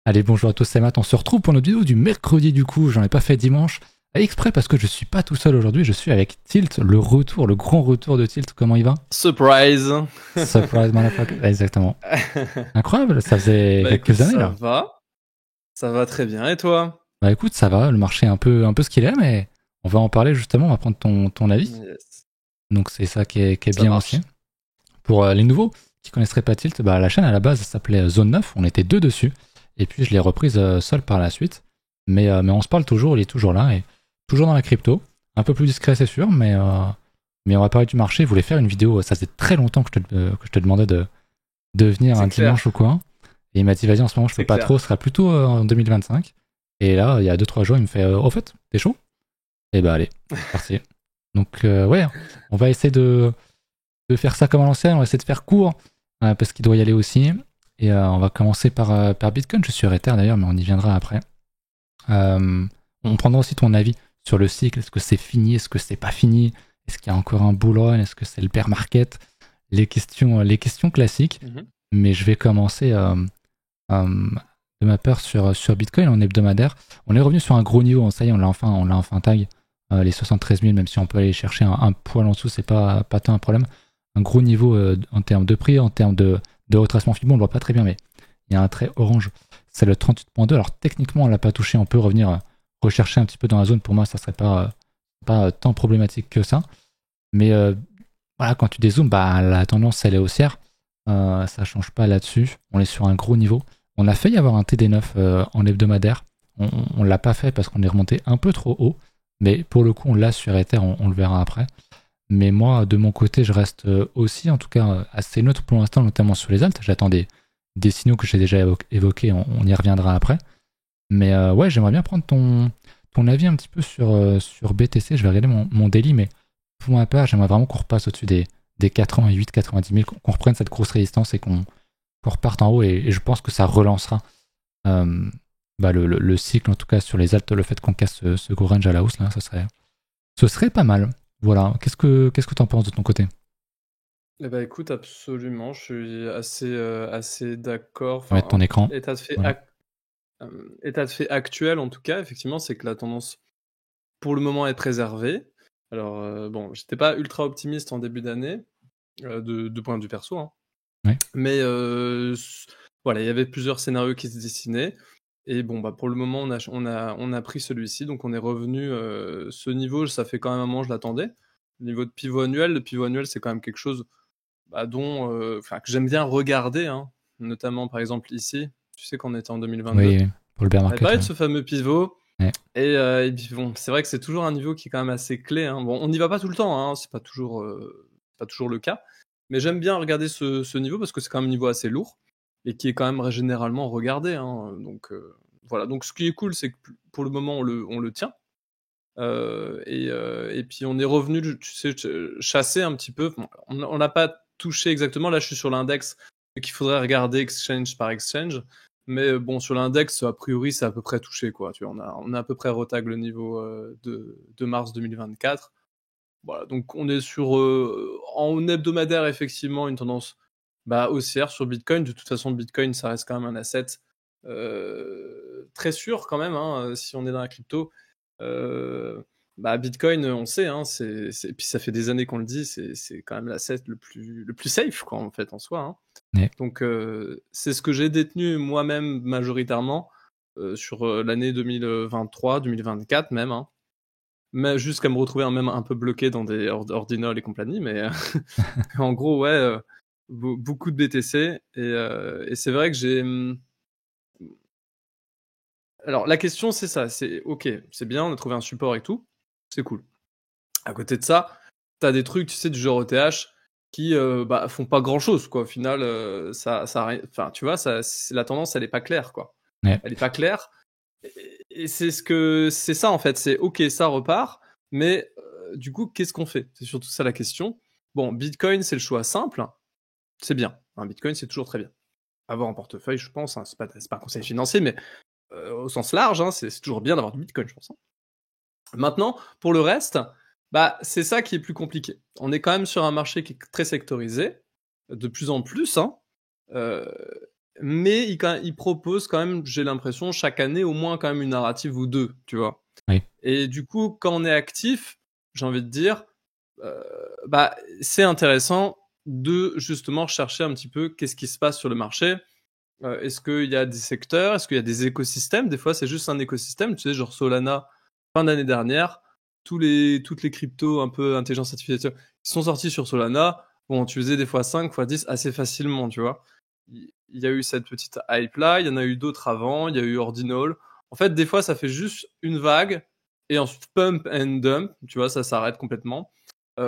Allez, bonjour à tous, c'est Matt. On se retrouve pour notre vidéo du mercredi du coup. J'en ai pas fait dimanche. Exprès parce que je suis pas tout seul aujourd'hui. Je suis avec Tilt, le grand retour de Tilt. Comment il va? Surprise. Surprise, motherfucker. Exactement. Incroyable, ça faisait Bah écoute, quelques années là. ça va très bien. Et toi? Bah écoute, ça va. Le marché est un peu ce qu'il est, mais on va en parler justement. On va prendre ton avis. Yes. Donc c'est ça qui est Ça bien marche. aussi. Pour les nouveaux qui connaisseraient pas Tilt, bah la chaîne à la base s'appelait Zone 9. On était deux dessus. Et puis je l'ai reprise seul par la suite. Mais on se parle toujours, il est toujours là et toujours dans la crypto. Un peu plus discret, c'est sûr, mais on va parler du marché. Je voulais faire une vidéo, ça faisait très longtemps que je te demandais de venir C'est un clair. dimanche ou quoi. Et il m'a dit, vas-y, en ce moment, je peux C'est pas trop, clair. ce sera plutôt en 2025. Et là, il y a 2-3 jours, il me fait, au fait, t'es chaud? Et bah, allez, c'est parti. Donc, ouais, on va essayer de faire ça comme à l'ancienne, on va essayer de faire court, parce qu'il doit y aller aussi. Et on va commencer par Bitcoin. Je suis sur Ether d'ailleurs, mais on y viendra après. On prendra aussi ton avis sur le cycle. Est-ce que c'est fini? Est-ce que c'est pas fini? Est-ce qu'il y a encore un bull run? Est-ce que c'est le bear market? Les questions classiques. Mhm. Mais je vais commencer euh, de ma part sur Bitcoin en hebdomadaire. On est revenu sur un gros niveau. Ça y est, on l'a enfin tag. Les 73 000, même si on peut aller chercher un poil en dessous, c'est pas tant un problème. Un gros niveau en termes de prix, en termes de retracement Fibo, on le voit pas très bien, mais il y a un trait orange, c'est le 38.2. Alors techniquement, on l'a pas touché, on peut revenir rechercher un petit peu dans la zone. Pour moi, ça serait pas tant problématique que ça. Mais voilà, quand tu dézoomes, bah, la tendance, elle est haussière. Ça change pas là-dessus. On est sur un gros niveau. On a failli avoir un TD9 en hebdomadaire. On l'a pas fait parce qu'on est remonté un peu trop haut. Mais pour le coup, on l'a sur Ether, on le verra après. Mais moi, de mon côté, je reste aussi, en tout cas, assez neutre pour l'instant, notamment sur les alts. J'attends des signaux que j'ai déjà évoqués, on y reviendra après. Mais ouais, j'aimerais bien prendre ton avis un petit peu sur BTC. Je vais regarder mon daily, mais pour ma part, j'aimerais vraiment qu'on repasse au-dessus des 88, 90 000, qu'on reprenne cette grosse résistance et qu'on reparte en haut. Et je pense que ça relancera bah, le cycle, en tout cas sur les alts, le fait qu'on casse ce gros range à la hausse, là, ce serait pas mal. Voilà. Qu'est-ce que t'en penses de ton côté? Eh bah écoute, absolument, je suis assez d'accord. On va mettre ton Enfin, écran. Voilà. état de fait actuel, en tout cas, effectivement, c'est que la tendance, pour le moment, est préservée. Alors, bon, j'étais pas ultra optimiste en début d'année, de point de vue perso, hein. Ouais. Mais voilà, il y avait plusieurs scénarios qui se dessinaient. Et bon, bah, pour le moment, on a pris celui-ci. Donc, on est revenu. Ce niveau, ça fait quand même un moment, je l'attendais. Le niveau de pivot annuel, le pivot annuel, c'est quand même quelque chose bah, que j'aime bien regarder, hein. Notamment, par exemple, ici. Tu sais qu'on était en 2022. Oui, oui, pour le bear On avait market, parlé ouais. de ce fameux pivot. Ouais. Et puis bon, c'est vrai que c'est toujours un niveau qui est quand même assez clé, hein. Bon, on n'y va pas tout le temps, hein, c'est pas toujours le cas. Mais j'aime bien regarder ce niveau parce que c'est quand même un niveau assez lourd et qui est quand même généralement regardé, hein. Donc voilà. Donc ce qui est cool, c'est que pour le moment, on le tient. Et puis on est revenu, tu sais, chasser un petit peu. Bon, on n'a pas touché exactement. Là, je suis sur l'index, donc il faudrait regarder exchange par exchange. Mais bon, sur l'index, a priori, c'est à peu près touché, quoi. Tu vois, on a à peu près retag le niveau de mars 2024. Voilà, donc on est en hebdomadaire, effectivement, une tendance bah, haussière sur Bitcoin. De toute façon, Bitcoin, ça reste quand même un asset très sûr quand même, hein, si on est dans la crypto. Euh, Bah, Bitcoin, on sait, hein, puis ça fait des années qu'on le dit, c'est quand même l'asset le plus safe, quoi, en fait, en soi, hein. Ouais. Donc, c'est ce que j'ai détenu moi-même majoritairement sur l'année 2023, 2024 même, hein. Mais jusqu'à me retrouver même un peu bloqué dans des ordinals et compagnie. Mais en gros, ouais, beaucoup de BTC. Et c'est vrai que Alors, la question, c'est ça. C'est OK, c'est bien, on a trouvé un support et tout. C'est cool. À côté de ça, t'as des trucs, tu sais, du genre ETH qui bah, font pas grand-chose, quoi. Au final, enfin, tu vois, la tendance, elle est pas claire, quoi. Ouais. Elle est pas claire. Et c'est ça, en fait. C'est OK, ça repart. Mais du coup, qu'est-ce qu'on fait? C'est surtout ça la question. Bon, Bitcoin, c'est le choix simple. C'est bien. Un Bitcoin, c'est toujours très bien. Avoir en portefeuille, je pense, hein, c'est pas un conseil financier, mais au sens large, hein, c'est toujours bien d'avoir du Bitcoin, je pense, hein. Maintenant, pour le reste, bah, c'est ça qui est plus compliqué. On est quand même sur un marché qui est très sectorisé, de plus en plus, hein. Euh, mais il propose quand même, j'ai l'impression, chaque année au moins quand même une narrative ou deux, tu vois. Oui. Et du coup, quand on est actif, j'ai envie de dire, c'est intéressant de justement chercher un petit peu qu'est-ce qui se passe sur le marché. Est-ce qu'il y a des secteurs, est-ce qu'il y a des écosystèmes? Des fois, c'est juste un écosystème, tu sais, genre Solana, fin d'année dernière, toutes les cryptos un peu intelligence artificielle qui sont sorties sur Solana, bon, tu faisais des fois 5, fois 10 assez facilement, tu vois. Il y a eu cette petite hype là, il y en a eu d'autres avant, il y a eu Ordinal. En fait, des fois, ça fait juste une vague et ensuite pump and dump, tu vois, ça s'arrête complètement.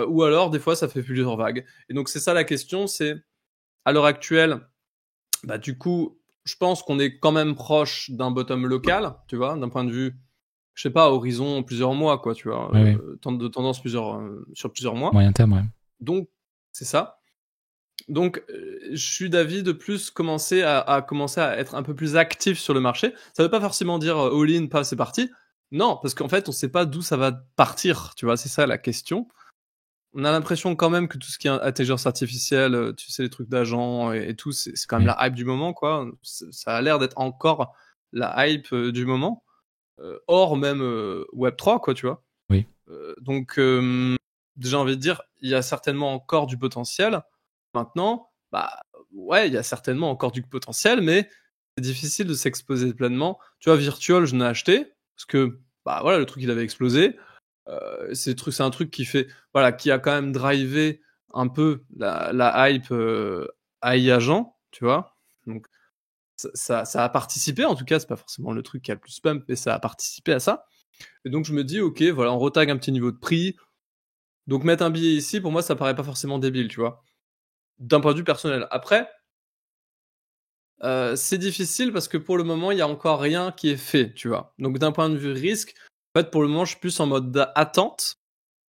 Ou alors, des fois, ça fait plusieurs vagues. Et donc, c'est ça la question, c'est à l'heure actuelle, du coup, je pense qu'on est quand même proche d'un bottom local, tu vois, d'un point de vue, je sais pas, horizon plusieurs mois, quoi, tu vois, Oui. de tendance sur plusieurs mois. Moyen terme, ouais. Donc, c'est ça. Donc, je suis d'avis de plus commencer à être un peu plus actif sur le marché. Ça veut pas forcément dire all-in, pas c'est parti. Non, parce qu'en fait, on sait pas d'où ça va partir, tu vois, c'est ça la question. On a l'impression quand même que tout ce qui est intelligence artificielle, tu sais, les trucs d'agents et tout, c'est quand même la hype du moment, quoi. Ça a l'air d'être encore la hype du moment. Hors même Web3, quoi, tu vois. Oui. Donc, j'ai envie de dire, il y a certainement encore du potentiel. Maintenant, ouais, il y a certainement encore du potentiel, mais c'est difficile de s'exposer pleinement. Tu vois, Virtual, je l'ai acheté, parce que, voilà, le truc, il avait explosé. C'est un truc qui fait, voilà, qui a quand même drivé un peu la hype AI agent, tu vois. Donc, ça a participé, en tout cas, c'est pas forcément le truc qui a le plus pump, mais ça a participé à ça. Et donc, je me dis, ok, voilà, on retag un petit niveau de prix. Donc, mettre un billet ici, pour moi, ça paraît pas forcément débile, tu vois. D'un point de vue personnel. Après, c'est difficile parce que pour le moment, il y a encore rien qui est fait, tu vois. Donc, d'un point de vue risque, en fait, pour le moment, je suis plus en mode attente,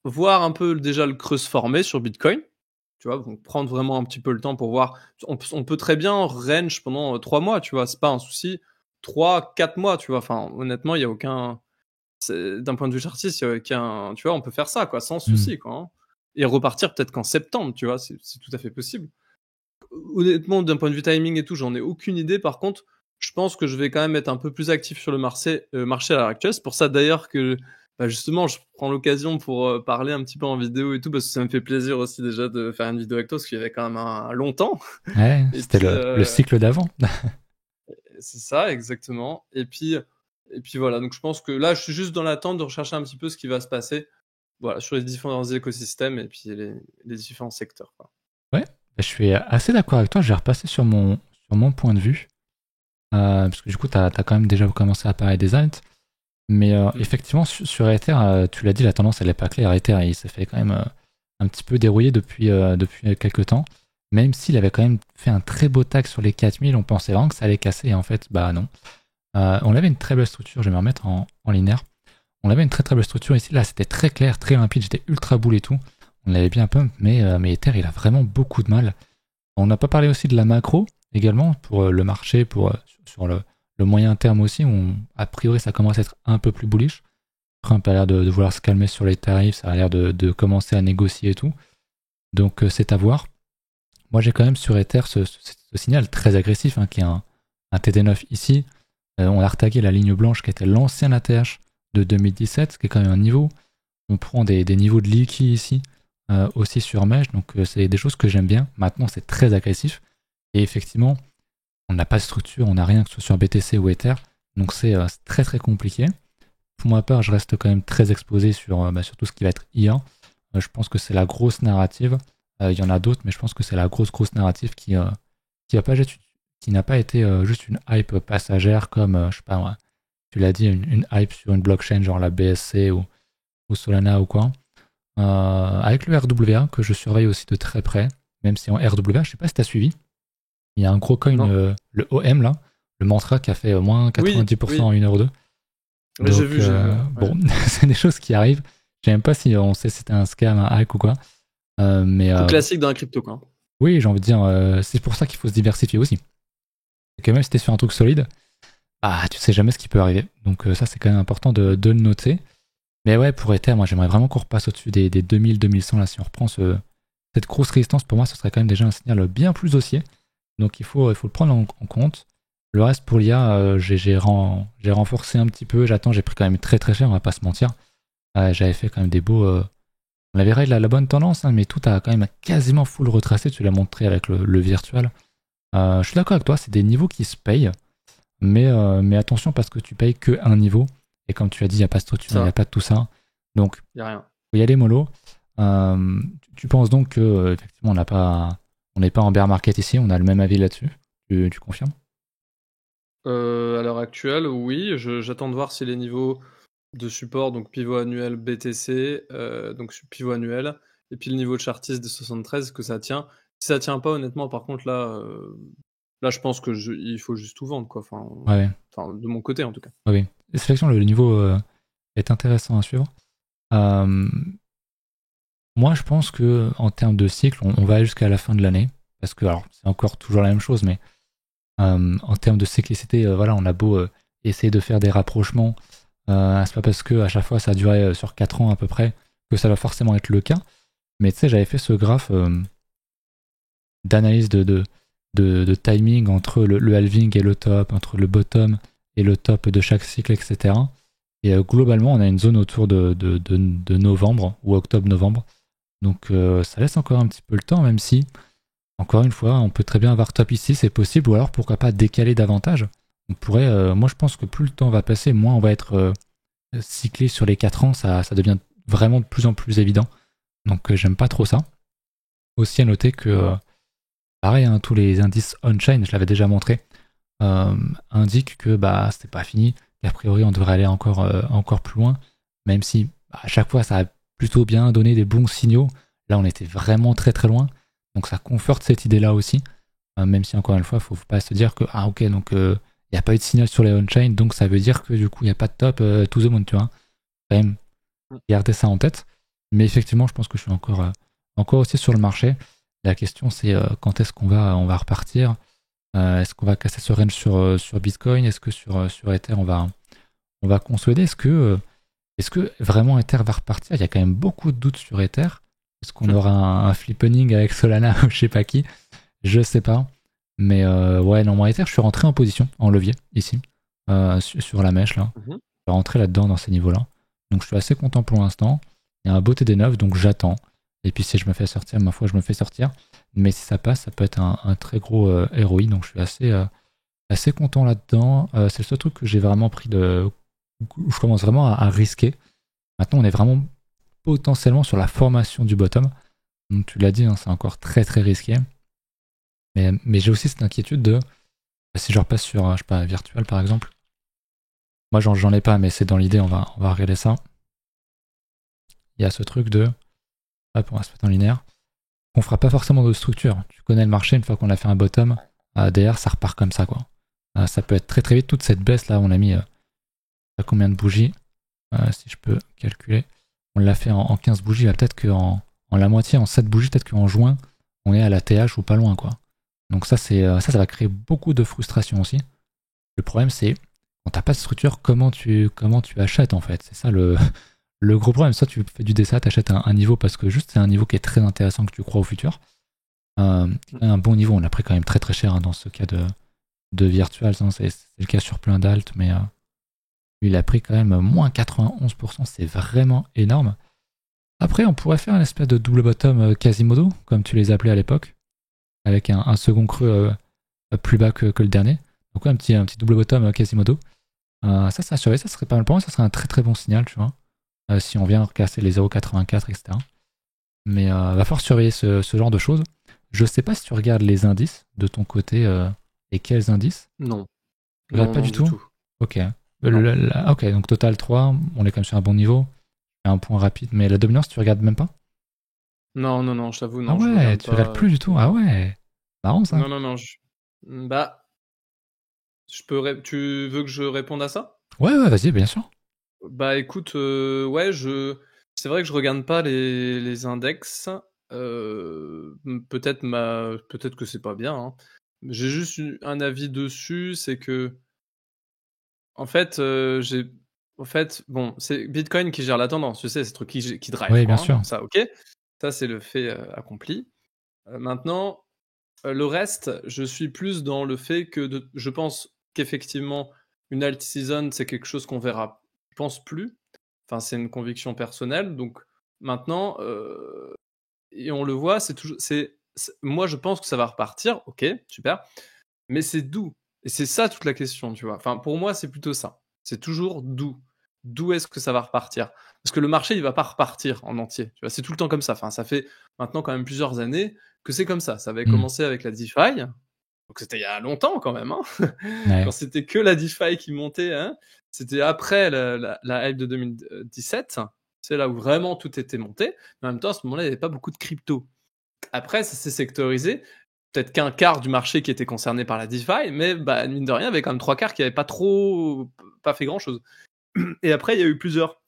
voir un peu déjà le creux se former sur Bitcoin, tu vois, donc prendre vraiment un petit peu le temps pour voir. On peut très bien range pendant 3 mois, tu vois, c'est pas un souci. 3, 4 mois, tu vois, enfin, honnêtement, il y a aucun. D'un point de vue chartiste, il y a aucun. Tu vois, on peut faire ça, quoi, sans souci, quoi. Hein. Et repartir peut-être qu'en septembre, tu vois, c'est tout à fait possible. Honnêtement, d'un point de vue timing et tout, j'en ai aucune idée. Par contre, je pense que je vais quand même être un peu plus actif sur le marché à l'heure actuelle. C'est pour ça d'ailleurs que justement, je prends l'occasion pour parler un petit peu en vidéo et tout, parce que ça me fait plaisir aussi déjà de faire une vidéo avec toi, parce qu'il y avait quand même un longtemps. Ouais, c'était le cycle d'avant. C'est ça, exactement. Et puis voilà, donc je pense que là, je suis juste dans l'attente de rechercher un petit peu ce qui va se passer, voilà, sur les différents écosystèmes et puis les différents secteurs, quoi. Ouais, je suis assez d'accord avec toi. Je vais repasser sur mon point de vue. Parce que du coup, tu as quand même déjà commencé à parler des alt. Mais effectivement, sur Ether, tu l'as dit, la tendance, elle n'est pas claire. Ether, il s'est fait quand même un petit peu dérouiller depuis quelques temps. Même s'il avait quand même fait un très beau tag sur les 4000, on pensait vraiment que ça allait casser. Et en fait, non. On avait une très belle structure. Je vais me remettre en linéaire. On avait une très très belle structure ici. Là, c'était très clair, très limpide. J'étais ultra boule et tout. On l'avait bien pump, mais Ether, il a vraiment beaucoup de mal. On n'a pas parlé aussi de la macro également pour le marché, sur le moyen terme aussi, où a priori ça commence à être un peu plus bullish. Trump a l'air de vouloir se calmer sur les tarifs, ça a l'air de commencer à négocier et tout. Donc c'est à voir. Moi j'ai quand même sur Ether ce signal très agressif, qui est un TD9 ici. On a retagué la ligne blanche qui était l'ancien ATH de 2017, qui est quand même un niveau. On prend des niveaux de leaky ici, aussi sur Mesh, donc c'est des choses que j'aime bien. Maintenant c'est très agressif. Et effectivement, on n'a pas de structure, on n'a rien que ce soit sur BTC ou Ether, donc c'est très très compliqué. Pour ma part, je reste quand même très exposé sur tout ce qui va être IA. Je pense que c'est la grosse narrative. Il y en a d'autres, mais je pense que c'est la grosse narrative qui n'a pas été juste une hype passagère comme, je sais pas moi, tu l'as dit, une hype sur une blockchain genre la BSC ou Solana ou quoi. Avec le RWA que je surveille aussi de très près, même si en RWA, je sais pas si tu as suivi. Il y a un gros coin, le OM là, le mantra qui a fait moins 90% en 1h02. Mais j'ai vu. Bon, c'est des choses qui arrivent. Je sais même pas si on sait si c'était un scam, un hack ou quoi. Classique dans la crypto, quoi. Oui, j'ai envie de dire, c'est pour ça qu'il faut se diversifier aussi. Et que même si t'es sur un truc solide, tu sais jamais ce qui peut arriver. Donc ça, c'est quand même important de le noter. Mais ouais, pour Ether, moi j'aimerais vraiment qu'on repasse au-dessus des 2000-2100 là. Si on reprend cette grosse résistance, pour moi, ce serait quand même déjà un signal bien plus haussier. Donc il faut le prendre en compte. Le reste pour l'IA, j'ai renforcé un petit peu. J'ai pris quand même très très cher, on va pas se mentir. J'avais fait quand même des beaux. On avait la bonne tendance, hein, mais tout a quand même quasiment full retracé. Tu l'as montré avec le virtual. Je suis d'accord avec toi, c'est des niveaux qui se payent. Mais attention parce que tu payes que un niveau. Et comme tu as dit, il n'y a pas de structure, il n'y a Ça, pas de tout ça. Donc, y a rien. faut y aller mollo. Tu penses donc que effectivement on n'est pas en bear market ici, on a le même avis là-dessus. Tu confirmes? À l'heure actuelle, oui, j'attends de voir si les niveaux de support, donc pivot annuel BTC, donc pivot annuel, et puis le niveau de chartiste des 73, que ça tient. Si ça tient pas, honnêtement, par contre, là je pense que il faut juste tout vendre, quoi. Ouais, Enfin, de mon côté, en tout cas. ouais, oui. Sélection, le niveau est intéressant à suivre. Euh, Moi, je pense que en termes de cycle, on va jusqu'à la fin de l'année. Parce que, alors, c'est encore toujours la même chose, mais en termes de cyclicité, voilà, on a beau essayer de faire des rapprochements. C'est pas parce que à chaque fois ça a duré sur 4 ans à peu près que ça va forcément être le cas. Mais tu sais, j'avais fait ce graphe d'analyse de timing entre le halving et le top, entre le bottom et le top de chaque cycle, etc. Et globalement, on a une zone autour de novembre ou octobre-novembre. Donc ça laisse encore un petit peu le temps, même si, encore une fois, on peut très bien avoir top ici, c'est possible, ou alors pourquoi pas décaler davantage. On pourrait, moi je pense que plus le temps va passer, moins on va être cyclé sur les 4 ans, ça devient vraiment de plus en plus évident. Donc j'aime pas trop ça. Aussi à noter que, pareil, hein, tous les indices on-chain, je l'avais déjà montré, indiquent que bah, c'est pas fini, qu'a priori on devrait aller encore plus loin, même si à chaque fois ça a plutôt bien donné des bons signaux. Là on était vraiment très très loin, donc ça conforte cette idée-là aussi, même si encore une fois, faut pas se dire que, ah ok, donc il n'y a pas eu de signal sur les on-chain, donc ça veut dire que du coup il n'y a pas de top to the moon, tu vois. Quand même, garder ça en tête. Mais effectivement, je pense que je suis encore aussi sur le marché. La question, c'est quand est-ce on va repartir. Est-ce qu'on va casser ce range sur Bitcoin? Est-ce que sur Ether, on va consolider? Est-ce que vraiment Ether va repartir? Il y a quand même beaucoup de doutes sur Ether. Est-ce qu'on aura un flippening avec Solana ou je sais pas qui? Je sais pas. Mais ouais, non, moi Ether, je suis rentré en position, en levier, ici, sur la mèche, là. Mhm. Je vais rentrer là-dedans, dans ces niveaux-là. Donc je suis assez content pour l'instant. Il y a un beau TD9, donc j'attends. Et puis si je me fais sortir, ma foi, je me fais sortir. Mais si ça passe, ça peut être un très gros ROI. Donc je suis assez content là-dedans. C'est le seul truc que j'ai vraiment pris où je commence vraiment à risquer. Maintenant, on est vraiment potentiellement sur la formation du bottom. Donc tu l'as dit, hein, c'est encore très très risqué. Mais j'ai aussi cette inquiétude de si je repasse sur, je sais pas, virtual par exemple. Moi, j'en ai pas, mais c'est dans l'idée, on va regarder ça. Il y a ce truc de, hop, on va se mettre en linéaire. On fera pas forcément de structure. Tu connais le marché, une fois qu'on a fait un bottom, derrière, ça repart comme ça, quoi. Ça peut être très très vite, toute cette baisse là, on a mis combien de bougies, si je peux calculer. On l'a fait en 15 bougies, là, peut-être qu'en en la moitié, en 7 bougies, peut-être qu'en juin, on est à la TH ou pas loin, quoi. Donc ça va créer beaucoup de frustration aussi. Le problème, c'est quand t'as pas de structure, comment tu achètes en fait. C'est ça le gros problème. Soit tu fais du DSA, t'achètes un niveau parce que juste c'est un niveau qui est très intéressant que tu crois au futur. Un bon niveau, on l'a pris quand même très très cher hein, dans ce cas de virtual. Hein, c'est le cas sur plein d'alt, mais lui, il a pris quand même moins 91%. C'est vraiment énorme. Après, on pourrait faire une espèce de double bottom Quasimodo, comme tu les appelais à l'époque, avec un second creux plus bas que le dernier. Donc ouais, un petit double bottom Quasimodo. Ça à surveiller, ça serait pas mal pour moi, ça serait un très très bon signal, tu vois. Si on vient casser les 0,84, etc. Mais va falloir surveiller ce genre de choses. Je sais pas si tu regardes les indices de ton côté, et quels indices? Non, Tu regardes non, pas non, du du tout? tout. Ok. Non. Ok, donc total 3, on est quand même sur un bon niveau. Un point rapide, mais la dominance, tu regardes même pas? Non, non, non, je t'avoue, Ah non, je ouais, regarde tu regardes pas plus du du tout. tout. Ah ouais, marrant ça. Non, non, non, bah, tu veux que je réponde à ça? Ouais, ouais, vas-y, bien sûr. Bah écoute, ouais, c'est vrai que je regarde pas les index. Peut-être que c'est pas bien, hein. J'ai juste un avis dessus, c'est que, en fait, bon, c'est Bitcoin qui gère la tendance, tu sais, c'est le truc qui drive, Oui, quoi, bien hein. sûr. Ça, ok. Ça, c'est le fait accompli. Maintenant, Le reste, je suis plus dans le fait que je pense qu'effectivement, une alt season, c'est quelque chose qu'on verra, je pense plus. Enfin, c'est une conviction personnelle. Donc maintenant, et on le voit, c'est toujours, moi, je pense que ça va repartir. Ok, super. Mais c'est d'où? Et c'est ça toute la question, tu vois. Enfin, pour moi, c'est plutôt ça. C'est toujours d'où. D'où est-ce que ça va repartir? Parce que le marché, il va pas repartir en entier. Tu vois, c'est tout le temps comme ça. Enfin, ça fait maintenant quand même plusieurs années que c'est comme ça. Ça avait commencé avec la DeFi. Donc c'était il y a longtemps quand même. Hein. Ouais. Quand c'était que la DeFi qui montait. Hein. C'était après la hype de 2017. C'est là où vraiment tout était monté. Mais en même temps, à ce moment-là, il n'y avait pas beaucoup de crypto. Après, ça s'est sectorisé. Peut-être qu'un quart du marché qui était concerné par la DeFi, mais bah, mine de rien, il y avait quand même 3 quarts qui n'avaient pas fait grand-chose. Et après, il y a eu plusieurs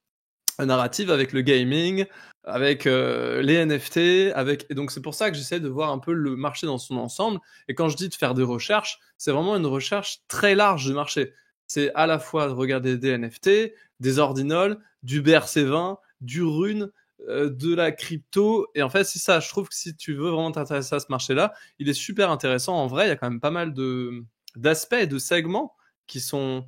narratives avec le gaming, avec les NFT, et donc c'est pour ça que j'essaie de voir un peu le marché dans son ensemble. Et quand je dis de faire des recherches, c'est vraiment une recherche très large du marché. C'est à la fois de regarder des NFT, des ordinals, du BRC20, du Rune, de la crypto. Et en fait, c'est ça. Je trouve que si tu veux vraiment t'intéresser à ce marché-là, il est super intéressant. En vrai, il y a quand même pas mal d'aspects et de segments qui sont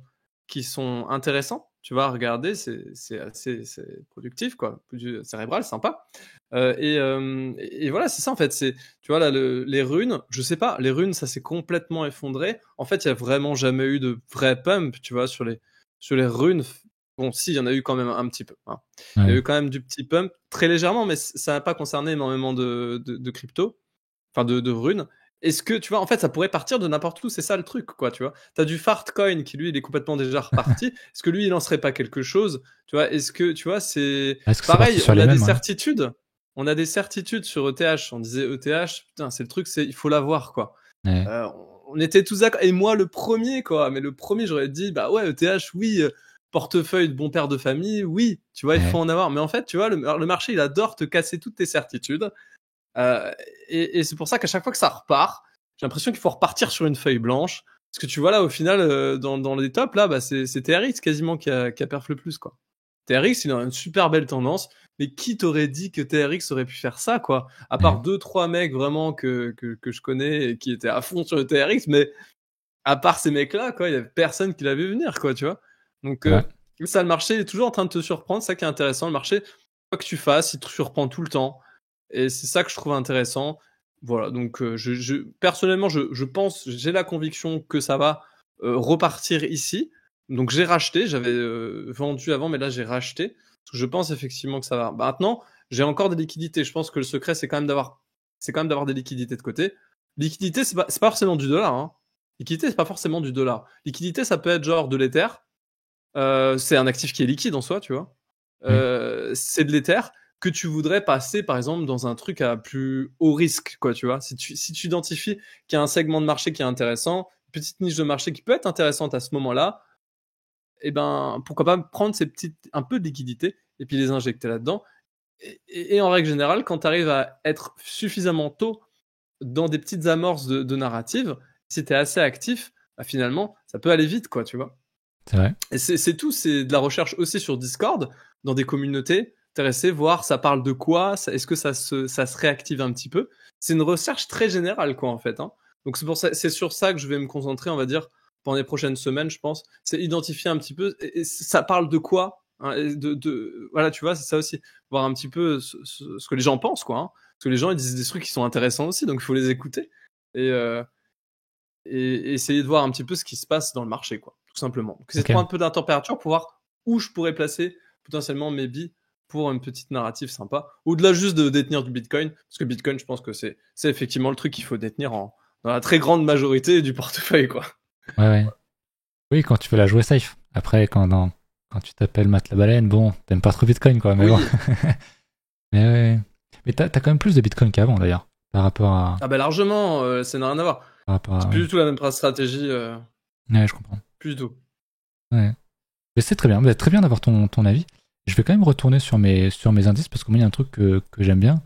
intéressants. Tu vas regarder, c'est assez productif, quoi. Plus cérébral, sympa. Et voilà, c'est ça en fait. Tu vois là, les runes, je sais pas, les runes, ça s'est complètement effondré. En fait, il y a vraiment jamais eu de vrai pump, tu vois, sur les runes. Bon, si, il y en a eu quand même un petit peu. Hein. Ouais. Il y a eu quand même du petit pump, très légèrement, mais ça n'a pas concerné énormément de crypto, enfin de runes. Est-ce que, tu vois, en fait, ça pourrait partir de n'importe où, c'est ça le truc, quoi, tu vois. T'as du Fartcoin qui, lui, il est complètement déjà reparti. Est-ce que lui, il lancerait pas quelque chose? Tu vois, est-ce que, tu vois, c'est pareil, on a des certitudes. On a des certitudes sur ETH. On disait ETH, putain, c'est le truc, il faut l'avoir, quoi. Ouais. On était tous d'accord. Et moi, le premier, quoi. Mais le premier, j'aurais dit, bah ouais, ETH, oui, portefeuille de bon père de famille, oui, tu vois, il faut en avoir. Mais en fait, tu vois, le marché, il adore te casser toutes tes certitudes. Et c'est pour ça qu'à chaque fois que ça repart, j'ai l'impression qu'il faut repartir sur une feuille blanche. Parce que tu vois là, au final, dans les tops, là, bah, c'est TRX quasiment qui a perf le plus, quoi. TRX, il a une super belle tendance, mais qui t'aurait dit que TRX aurait pu faire ça, quoi? À part 2-3 mecs vraiment que je connais et qui étaient à fond sur le TRX, mais à part ces mecs-là, quoi, il y avait personne qui l'avait vu venir, quoi, tu vois. Donc, ça, le marché est toujours en train de te surprendre, c'est ça qui est intéressant. Le marché, quoi que tu fasses, il te surprend tout le temps. Et c'est ça que je trouve intéressant. Voilà, donc personnellement, je pense, j'ai la conviction que ça va repartir ici. Donc j'ai racheté, j'avais vendu avant, mais là j'ai racheté. Parce que je pense effectivement que ça va. Bah, maintenant, j'ai encore des liquidités. Je pense que le secret, c'est quand même d'avoir des liquidités de côté. Liquidité, c'est pas forcément du dollar. Hein. Liquidité, c'est pas forcément du dollar. Liquidité, ça peut être genre de l'Ether. C'est un actif qui est liquide en soi, tu vois. C'est de l'Ether que tu voudrais passer, par exemple, dans un truc à plus haut risque, quoi, tu vois. Si tu identifies qu'il y a un segment de marché qui est intéressant, une petite niche de marché qui peut être intéressante à ce moment-là, eh ben, pourquoi pas prendre un peu de liquidité et puis les injecter là-dedans. Et en règle générale, quand tu arrives à être suffisamment tôt dans des petites amorces de narrative, si tu es assez actif, bah, finalement, ça peut aller vite, quoi, tu vois. C'est vrai. Et c'est tout, c'est de la recherche aussi sur Discord, dans des communautés, intéressé, voir ça parle de quoi, est-ce que ça se réactive un petit peu. C'est une recherche très générale, quoi, en fait. Hein. Donc c'est sur ça que je vais me concentrer, on va dire, pendant les prochaines semaines, je pense. C'est identifier un petit peu, et ça parle de quoi, hein, voilà, tu vois, c'est ça aussi. Voir un petit peu ce que les gens pensent, quoi. Hein. Parce que les gens, ils disent des trucs qui sont intéressants aussi, donc il faut les écouter. Et essayer de voir un petit peu ce qui se passe dans le marché, quoi, tout simplement. Donc, c'est de prendre un peu d'intempérature pour voir où je pourrais placer potentiellement mes billes pour une petite narrative sympa, au-delà juste de détenir du Bitcoin, parce que Bitcoin, je pense que c'est effectivement le truc qu'il faut détenir dans la très grande majorité du portefeuille, quoi. Ouais. Oui, quand tu veux la jouer safe. Après, quand tu t'appelles Matt la baleine, bon, t'aimes pas trop Bitcoin, quoi, mais bon. Mais ouais. Mais t'as quand même plus de Bitcoin qu'avant, d'ailleurs, par rapport à... Ah bah largement, ça n'a rien à voir. C'est plus du tout la même stratégie. Ouais, je comprends. Plus du tout. Ouais. Mais c'est très bien, très bien d'avoir ton avis. Je vais quand même retourner sur mes indices parce que moi il y a un truc que j'aime bien.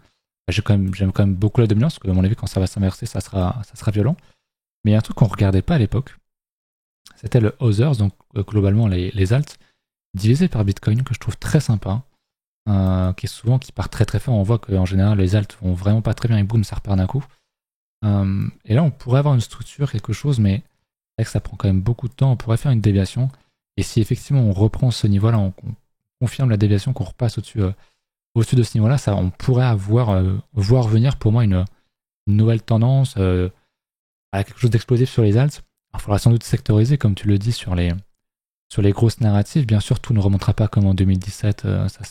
J'aime quand même beaucoup la dominance, parce que à mon avis quand ça va s'inverser ça sera violent. Mais il y a un truc qu'on regardait pas à l'époque. C'était le Others, donc globalement les alts, divisés par Bitcoin, que je trouve très sympa. Qui part très très fort. On voit qu'en général les alts vont vraiment pas très bien et boum, ça repart d'un coup. Et là, on pourrait avoir une structure, quelque chose, mais c'est vrai que ça prend quand même beaucoup de temps. On pourrait faire une déviation. Et si effectivement on reprend ce niveau-là, on confirme la déviation, qu'on repasse au-dessus de ce niveau-là, ça, on pourrait voir venir pour moi une nouvelle tendance, à quelque chose d'explosif sur les alts. Il faudra sans doute sectoriser, comme tu le dis, sur les grosses narratives. Bien sûr, tout ne remontera pas comme en 2017, ça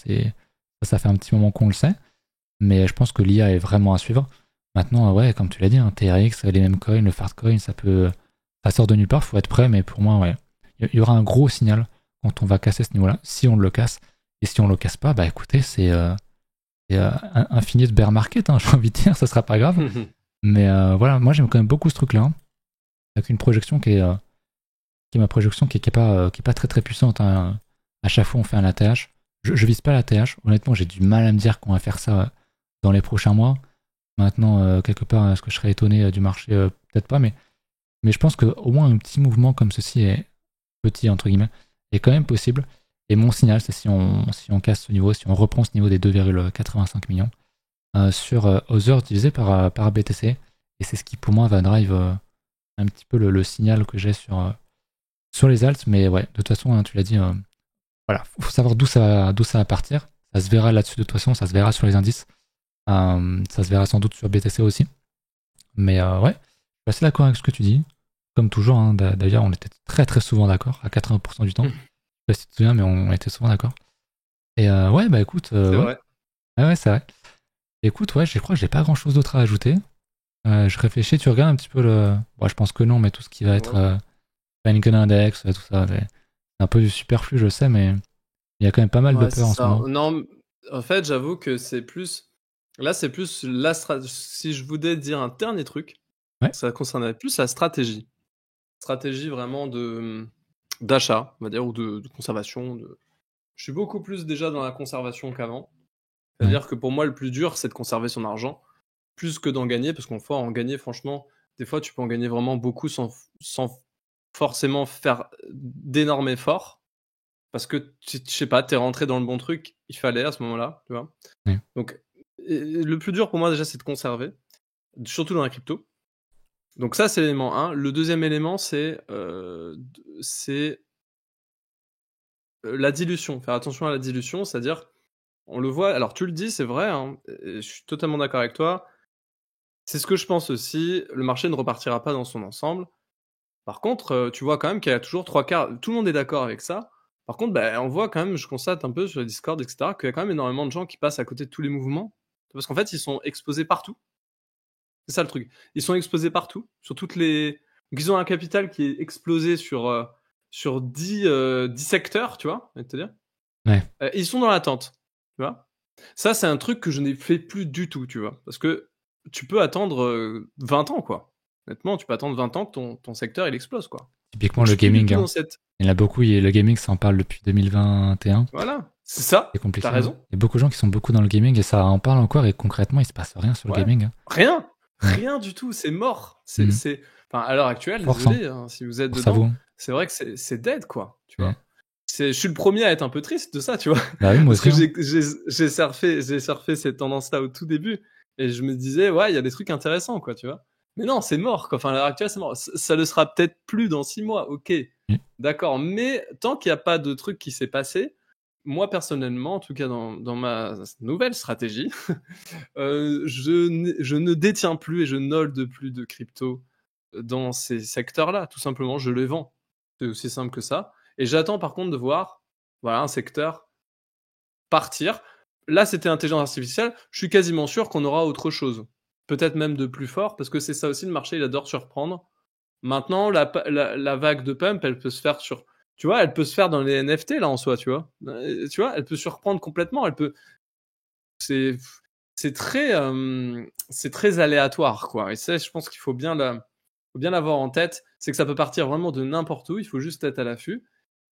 fait un petit moment qu'on le sait, mais je pense que l'IA est vraiment à suivre. Maintenant, ouais, comme tu l'as dit, TRX, les mêmes coins, le Fartcoin, ça sort de nulle part, faut être prêt, mais pour moi, ouais, il y aura un gros signal quand on va casser ce niveau-là, si on le casse, et si on le casse pas, bah écoutez, c'est un fini de bear market, j'ai envie de dire, ça sera pas grave, mais voilà, moi j'aime quand même beaucoup ce truc-là, avec une projection qui est ma projection qui est pas très très puissante. À chaque fois, on fait un ATH. Je vise pas l'ATH. Honnêtement, j'ai du mal à me dire qu'on va faire ça dans les prochains mois. Maintenant, quelque part, est-ce que je serais étonné du marché? Peut-être pas, mais je pense qu'au moins un petit mouvement comme ceci est petit, entre guillemets, est quand même possible. Et mon signal, c'est si on casse ce niveau, si on reprend ce niveau des 2,85 millions sur Other divisé par BTC. Et c'est ce qui, pour moi, va drive un petit peu le signal que j'ai sur les alts, mais ouais, de toute façon, tu l'as dit, voilà, faut savoir d'où ça va partir. Ça se verra là-dessus de toute façon, ça se verra sur les indices, ça se verra sans doute sur BTC aussi. Mais ouais, je suis assez d'accord avec ce que tu dis. Comme toujours, d'ailleurs, on était très très souvent d'accord, à 80% du temps. Je sais pas si tu te souviens, mais on était souvent d'accord. Et ouais, bah écoute, C'est ouais. vrai. Ouais, c'est vrai. Écoute, ouais, je crois que j'ai pas grand-chose d'autre à ajouter. Je réfléchis, tu regardes un petit peu le... Bon, je pense que non, mais tout ce qui va être... Ouais. Penguin Index, tout ça. C'est un peu du superflu, je sais, mais il y a quand même pas mal de Ouais, c'est peur en ce ça. moment. Non, en fait, j'avoue que c'est plus. Là, c'est plus la stratégie. Si je voulais dire un dernier truc, Ouais, ça concernerait plus la stratégie. Stratégie vraiment d'achat, on va dire, ou de conservation. Je suis beaucoup plus déjà dans la conservation qu'avant. ouais, C'est-à-dire que pour moi, le plus dur, c'est de conserver son argent, plus que d'en gagner, parce qu'on fois en gagner, franchement, des fois, tu peux en gagner vraiment beaucoup sans forcément faire d'énormes efforts. Parce que, je sais pas, t'es rentré dans le bon truc, il fallait à ce moment-là, tu vois. ouais. Donc, le plus dur pour moi, déjà, c'est de conserver, surtout dans la crypto. Donc ça, c'est l'élément 1. Le deuxième élément, c'est la dilution. Faire attention à la dilution, c'est-à-dire, on le voit, alors tu le dis, c'est vrai, et je suis totalement d'accord avec toi. C'est ce que je pense aussi, le marché ne repartira pas dans son ensemble. Par contre, tu vois quand même qu'il y a toujours 3/4, tout le monde est d'accord avec ça. Par contre, bah, on voit quand même, je constate un peu sur le Discord, et cetera, qu'il y a quand même énormément de gens qui passent à côté de tous les mouvements. Parce qu'en fait, ils sont exposés partout. C'est ça le truc. Ils sont exposés partout, sur toutes les. Donc, ils ont un capital qui est explosé sur 10 secteurs, tu vois, je vais te dire. Ouais. Ils sont dans l'attente, tu vois. Ça, c'est un truc que je n'ai fait plus du tout, tu vois. Parce que tu peux attendre 20 ans, quoi. Honnêtement, tu peux attendre 20 ans que ton secteur, il explose, quoi. Typiquement, Donc, je le suis plus du gaming, tout dans cette. il y en a beaucoup, le gaming, ça en parle depuis 2021. Voilà, c'est ça, C'est t'as compliqué. raison. Il y a beaucoup de gens qui sont beaucoup dans le gaming et ça en parle encore et concrètement, il se passe rien sur le Ouais. gaming. Rien, Ouais. rien du tout, c'est mort. Mhm. Enfin, à l'heure actuelle, Force, désolé, si vous êtes force à dedans, vous. c'est vrai que c'est dead, quoi, tu Ouais. vois. Je suis le premier à être un peu triste de ça, tu vois. Bah oui, moi Parce aussi. que j'ai surfé cette tendance-là au tout début et je me disais, ouais, il y a des trucs intéressants, quoi, tu vois. Mais non, c'est mort, quoi. Enfin, à l'heure actuelle, c'est mort. Ça le sera peut-être plus dans 6 mois, ok, Oui. d'accord. Mais tant qu'il n'y a pas de truc qui s'est passé, moi, personnellement, en tout cas dans ma nouvelle stratégie, je ne détiens plus et je n'holde plus de crypto dans ces secteurs-là. Tout simplement, je les vends. C'est aussi simple que ça. Et j'attends par contre de voir, voilà, un secteur partir. Là, c'était intelligence artificielle. Je suis quasiment sûr qu'on aura autre chose. Peut-être même de plus fort, parce que c'est ça aussi, le marché, il adore surprendre. Maintenant, la vague de pump, elle peut se faire sur. Tu vois, elle peut se faire dans les NFT, là, en soi, tu vois. Tu vois, elle peut surprendre complètement. Elle peut. C'est. C'est très aléatoire, quoi. Et ça, je pense qu'il faut bien l'avoir en tête. C'est que ça peut partir vraiment de n'importe où. Il faut juste être à l'affût.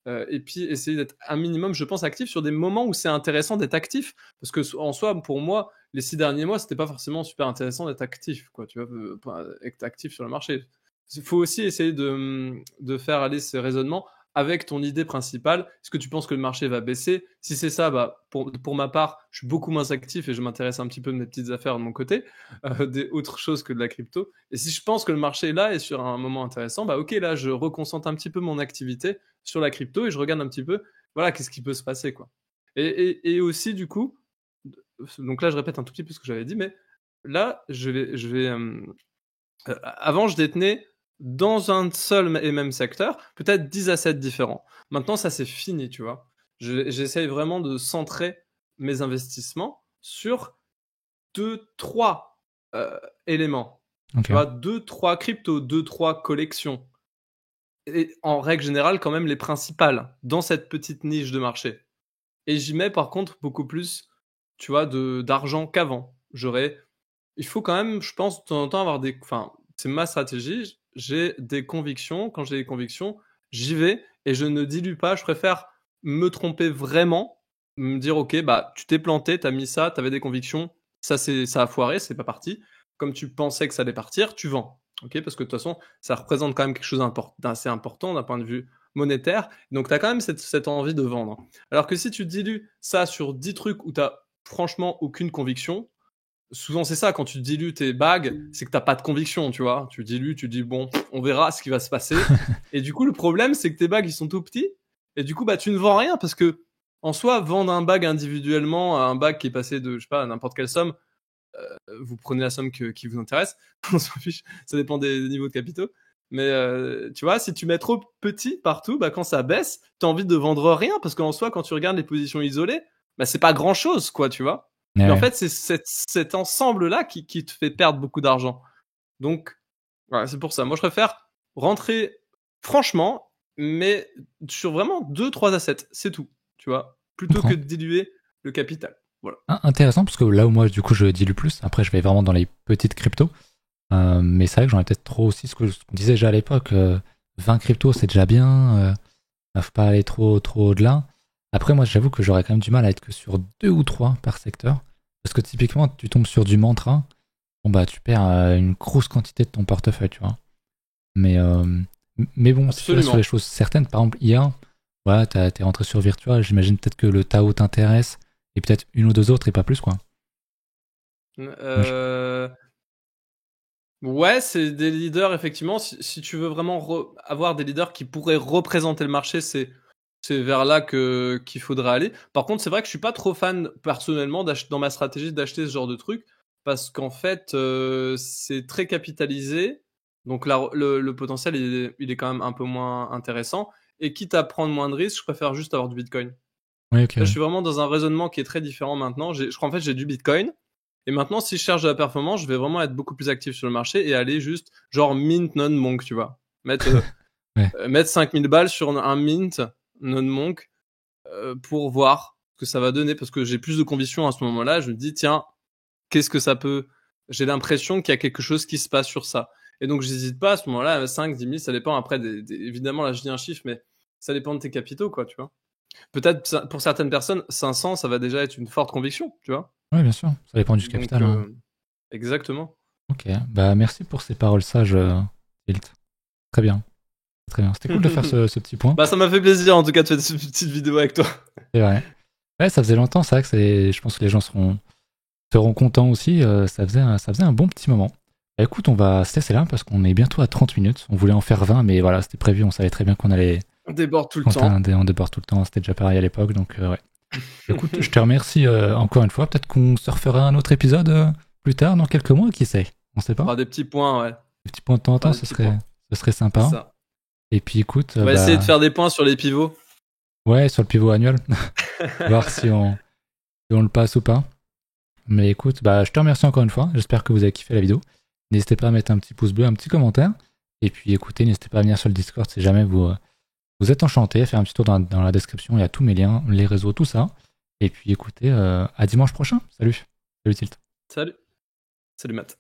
Et puis essayer d'être un minimum, je pense, actif sur des moments où c'est intéressant d'être actif. Parce que en soi, pour moi, les 6 derniers mois, c'était pas forcément super intéressant d'être actif, quoi. Tu vois, être actif sur le marché. Il faut aussi essayer de faire aller ces raisonnements avec ton idée principale. Est-ce que tu penses que le marché va baisser? Si c'est ça, bah, pour ma part, je suis beaucoup moins actif et je m'intéresse un petit peu de mes petites affaires de mon côté, autre chose que de la crypto. Et si je pense que le marché est là et sur un moment intéressant, bah ok, là, je reconcentre un petit peu mon activité sur la crypto et je regarde un petit peu, voilà, qu'est-ce qui peut se passer, quoi. Et aussi, du coup, donc là, je répète un tout petit peu ce que j'avais dit, mais là, avant, je détenais dans un seul et même secteur, peut-être 10 assets différents. Maintenant, ça, c'est fini, tu vois. J'essaye vraiment de centrer mes investissements sur 2-3 éléments. Ok. Tu vois, 2-3 cryptos, 2-3 collections. Et en règle générale, quand même, les principales dans cette petite niche de marché. Et j'y mets, par contre, beaucoup plus, tu vois, d'argent qu'avant. Il faut quand même, je pense, de temps en temps avoir enfin, c'est ma stratégie. J'ai des convictions. Quand j'ai des convictions, j'y vais et je ne dilue pas. Je préfère me tromper vraiment, me dire, ok, bah, tu t'es planté, t'as mis ça, t'avais des convictions, ça a foiré, c'est pas parti. Comme tu pensais que ça allait partir, tu vends. Ok, parce que de toute façon, ça représente quand même quelque chose d'assez important d'un point de vue monétaire. Donc, tu as quand même cette envie de vendre. Alors que si tu dilues ça sur 10 trucs où tu n'as franchement aucune conviction, souvent c'est ça, quand tu dilues tes bagues, c'est que t'as pas de conviction, tu vois. Tu dilues, tu dis bon, on verra ce qui va se passer. Et du coup, le problème, c'est que tes bagues, ils sont tout petits. Et du coup, bah, tu ne vends rien parce que, en soi, vendre un bag individuellement à un bag qui est passé de, je sais pas, n'importe quelle somme, vous prenez la somme qui vous intéresse. On s'en fiche. Ça dépend des niveaux de capitaux. Mais tu vois, si tu mets trop petit partout, bah, quand ça baisse, t'as envie de vendre rien parce qu'en soi, quand tu regardes les positions isolées, bah, c'est pas grand chose, quoi, tu vois. Ouais. Mais en fait, c'est cet ensemble-là qui te fait perdre beaucoup d'argent. Donc, voilà, c'est pour ça. Moi, je préfère rentrer franchement, mais sur vraiment 2-3 assets, c'est tout, tu vois, plutôt que de diluer le capital. Voilà. Intéressant, parce que là où moi, du coup, je dilue plus, après, je vais vraiment dans les petites cryptos. Mais c'est vrai que j'en ai peut-être trop aussi, ce qu'on disait déjà à l'époque. 20 cryptos, c'est déjà bien. Faut pas aller trop au-delà. Après, moi, j'avoue que j'aurais quand même du mal à être que sur 2 ou 3 par secteur. Parce que typiquement, tu tombes sur du mantra, bon bah tu perds une grosse quantité de ton portefeuille, tu vois. Mais bon, si tu restes sur les choses certaines, par exemple, IA, voilà, t'es rentré sur Virtua, j'imagine peut-être que le Tao t'intéresse, et peut-être une ou deux autres, et pas plus, quoi. Ouais, c'est des leaders, effectivement. Si tu veux vraiment avoir des leaders qui pourraient représenter le marché, c'est vers là qu'il faudrait aller. Par contre, c'est vrai que je suis pas trop fan, personnellement, dans ma stratégie d'acheter ce genre de truc, parce qu'en fait, c'est très capitalisé. Donc là, le potentiel, il est quand même un peu moins intéressant. Et quitte à prendre moins de risques, je préfère juste avoir du Bitcoin. Oui, okay, là, je suis vraiment dans un raisonnement qui est très différent maintenant. Je crois en fait, j'ai du Bitcoin. Et maintenant, si je cherche de la performance, je vais vraiment être beaucoup plus actif sur le marché et aller juste, genre, mint non-monk, tu vois. Mettre 5000 balles sur un mint non-monk pour voir ce que ça va donner. Parce que j'ai plus de conviction à ce moment-là. Je me dis, tiens, qu'est-ce que ça peut... J'ai l'impression qu'il y a quelque chose qui se passe sur ça. Et donc, j'hésite pas à ce moment-là, 5, 10 000, ça dépend après, évidemment, là, je dis un chiffre, mais ça dépend de tes capitaux, quoi, tu vois. Peut-être, pour certaines personnes, 500, ça va déjà être une forte conviction, tu vois. Oui, bien sûr, ça dépend du capital. Donc, exactement. Ok, bah merci pour ces paroles sages, Tilt. Très bien. Très bien. C'était cool de faire ce petit point. Bah, ça m'a fait plaisir, en tout cas, de faire cette petite vidéo avec toi. C'est vrai. Ouais, ça faisait longtemps, c'est vrai que je pense que les gens seront contents aussi. Ça faisait un bon petit moment. Bah, écoute, on va se laisser là parce qu'on est bientôt à 30 minutes. On voulait en faire 20, mais voilà, c'était prévu. On savait très bien qu'on allait. On déborde tout le temps. On déborde tout le temps. C'était déjà pareil à l'époque, donc ouais. Écoute, je te remercie encore une fois. Peut-être qu'on se refera un autre épisode plus tard, dans quelques mois, qui sait. On sait pas. Des petits points, ouais. Des petits points de temps en temps, ce serait sympa. Ça. Et puis écoute. On va essayer de faire des points sur les pivots. Ouais, sur le pivot annuel. Voir si on le passe ou pas. Mais écoute, je te remercie encore une fois. J'espère que vous avez kiffé la vidéo. N'hésitez pas à mettre un petit pouce bleu, un petit commentaire. Et puis écoutez, n'hésitez pas à venir sur le Discord si jamais vous êtes enchanté. Faire un petit tour dans la description. Il y a tous mes liens, les réseaux, tout ça. Et puis écoutez, à dimanche prochain. Salut. Salut Tilt. Salut. Salut Matt.